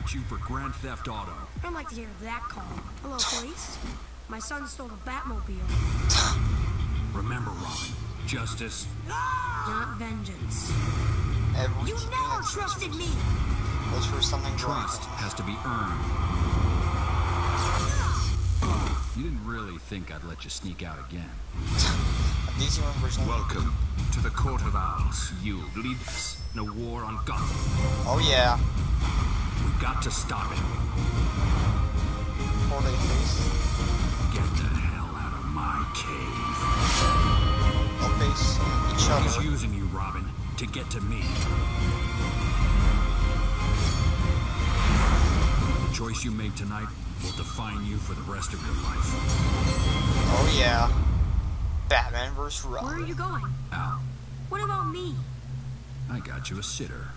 report you for Grand Theft Auto. I'd like to hear that call. Hello, police. My son stole a Batmobile. Remember, Robin, justice, not vengeance. You never trusted me. Was for something. Trust has to be earned. You didn't really think I'd let you sneak out again. Welcome to the Court of Owls. You lead us in a war on Gotham. Oh yeah. We got to stop it. Before they face. Get the hell out of my cave. They'll face each other. He's using you, Robin, to get to me. The choice you make tonight will define you for the rest of your life. Oh yeah. Batman vs. Robin. Where are you going? Al. What about me? I got you a sitter.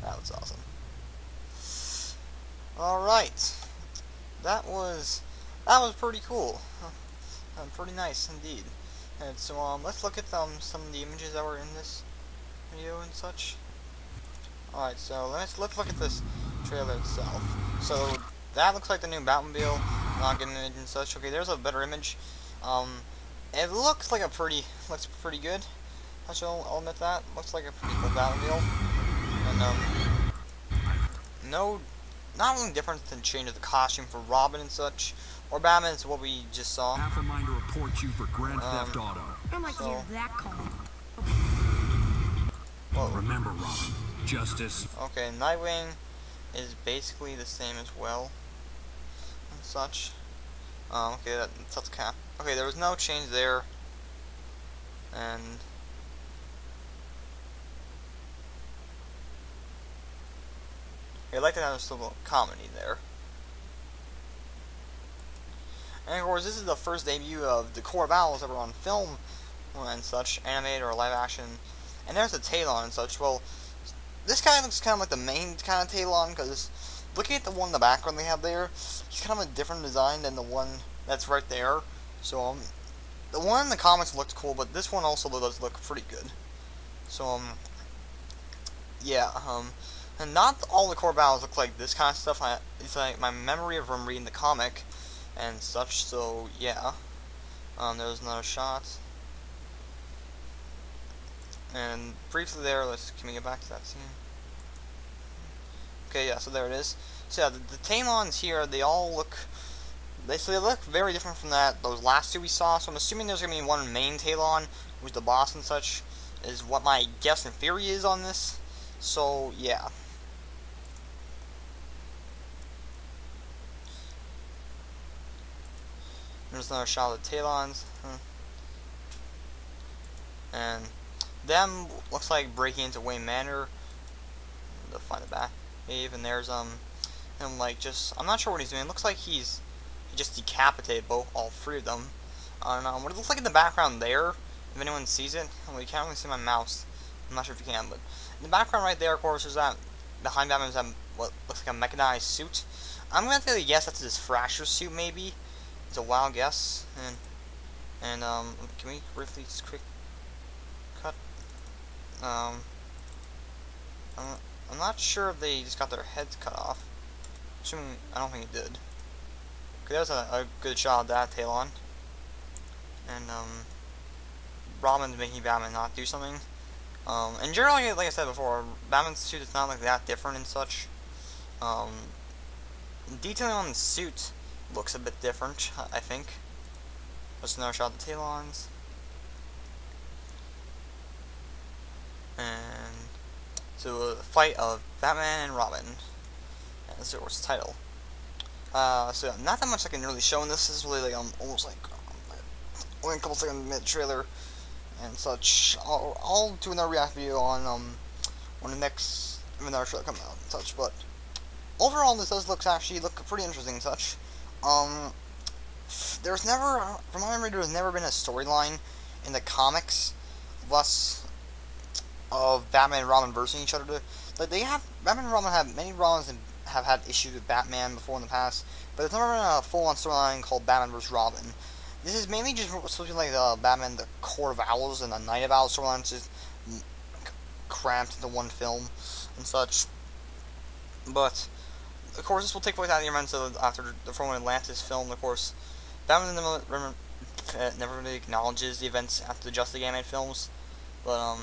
That was awesome. Alright. That was pretty cool. Pretty nice indeed. And so let's look at some of the images that were in this video and such. Alright, so let's look at this trailer itself. So that looks like the new Batmobile. Not getting an image and such. Okay, there's a better image. It looks pretty good. Actually, I'll admit that. Looks like a pretty cool Batmobile. And not really different than change of the costume for Robin and such, or Batman is what we just saw. Half a mind to report you for Grand Theft Auto. I'd like to hear that call. Whoa. Remember, Robin, justice. Okay, Nightwing is basically the same as well, and such. Okay, that's cap. Okay, there was no change there, and I like that there's still a comedy there. And of course, this is the first debut of the Court of Owls ever on film and such, animated or live action. And there's a Talon and such. Well, this guy looks kind of like the main kind of Talon, because looking at the one in the background they have there, he's kind of a different design than the one that's right there. So the one in the comics looked cool, but this one also does look pretty good. So yeah, and not all the Court of Owls look like this kind of stuff. It's like my memory of from reading the comic and such. So yeah, there's another shot. And briefly there, can we get back to that scene? Okay, yeah, so there it is. So yeah, the Talons here, they look very different from those last two we saw. So I'm assuming there's gonna be one main Talon, who's the boss and such, is what my guess and theory is on this. So yeah. There's another shot of the Talons. And them looks like breaking into Wayne Manor to find the back cave, and there's him like I'm not sure what he's doing. It looks like he just decapitated all three of them. I don't know what it looks like in the background there. If anyone sees it, well, you can't really see my mouse. I'm not sure if you can, but in the background right there, of course, there's that behind Batman is that what looks like a mechanized suit. I'm gonna take a guess that's his Thrasher suit, maybe. It's a wild guess, and can we briefly just quick cut? I'm not sure if they just got their heads cut off. Assuming, I don't think it did. Okay, that was a good shot of that Talon. And Robin's making Batman not do something. And generally, like I said before, Batman's suit is not like that different and such. Detailing on the suit looks a bit different, I think. Just another shot of the Talons. And so a fight of Batman and Robin. That's the title. So not that much I can really show in this. This is really like almost like only a couple seconds mid trailer and such. I'll do another react video on when the next another trailer comes out and such. But overall, this does actually look pretty interesting and such. There's never, from my memory, there's never been a storyline in the comics of Batman and Robin versing each other. Like Batman and Robin many Robins have had issues with Batman before in the past, but there's never been a full-on storyline called Batman vs. Robin. This is mainly just something like Batman, the Court of Owls, and the Night of Owls storylines, just cramped into one film and such. But of course, this will take place out of the events of after the former Atlantis film. Of course, Batman never really acknowledges the events after the Justice League animated films, but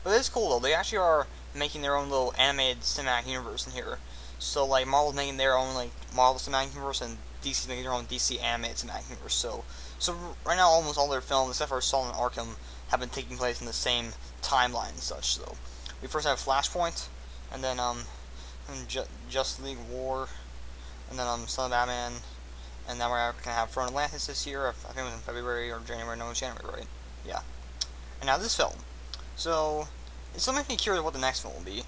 it's cool though. They actually are making their own little animated cinematic universe in here. So like Marvel's making their own like Marvel cinematic universe, and DC making their own DC animated cinematic universe. So right now, almost all their films, except for Saul and Arkham, have been taking place in the same timeline and such. So we first have Flashpoint, and then Justice League War, and then Son of Batman, and then we're gonna have Front Atlantis this year. I think it was in February or January. No, it was January, right? Yeah. And now this film. So it still makes me curious what the next film will be.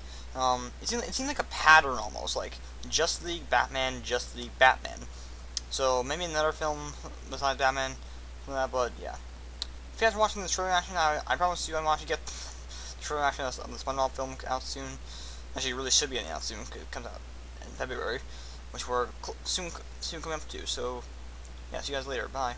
It seemed like a pattern almost, like Justice League, Batman, Justice League, Batman. So maybe another film besides Batman, but yeah. If you guys are watching this trailer action, I promise you I'm watching get the trailer action of the SpongeBob film out soon. Actually, it really should be getting out soon because it comes out in February, which we're soon coming up to. So yeah, see you guys later. Bye.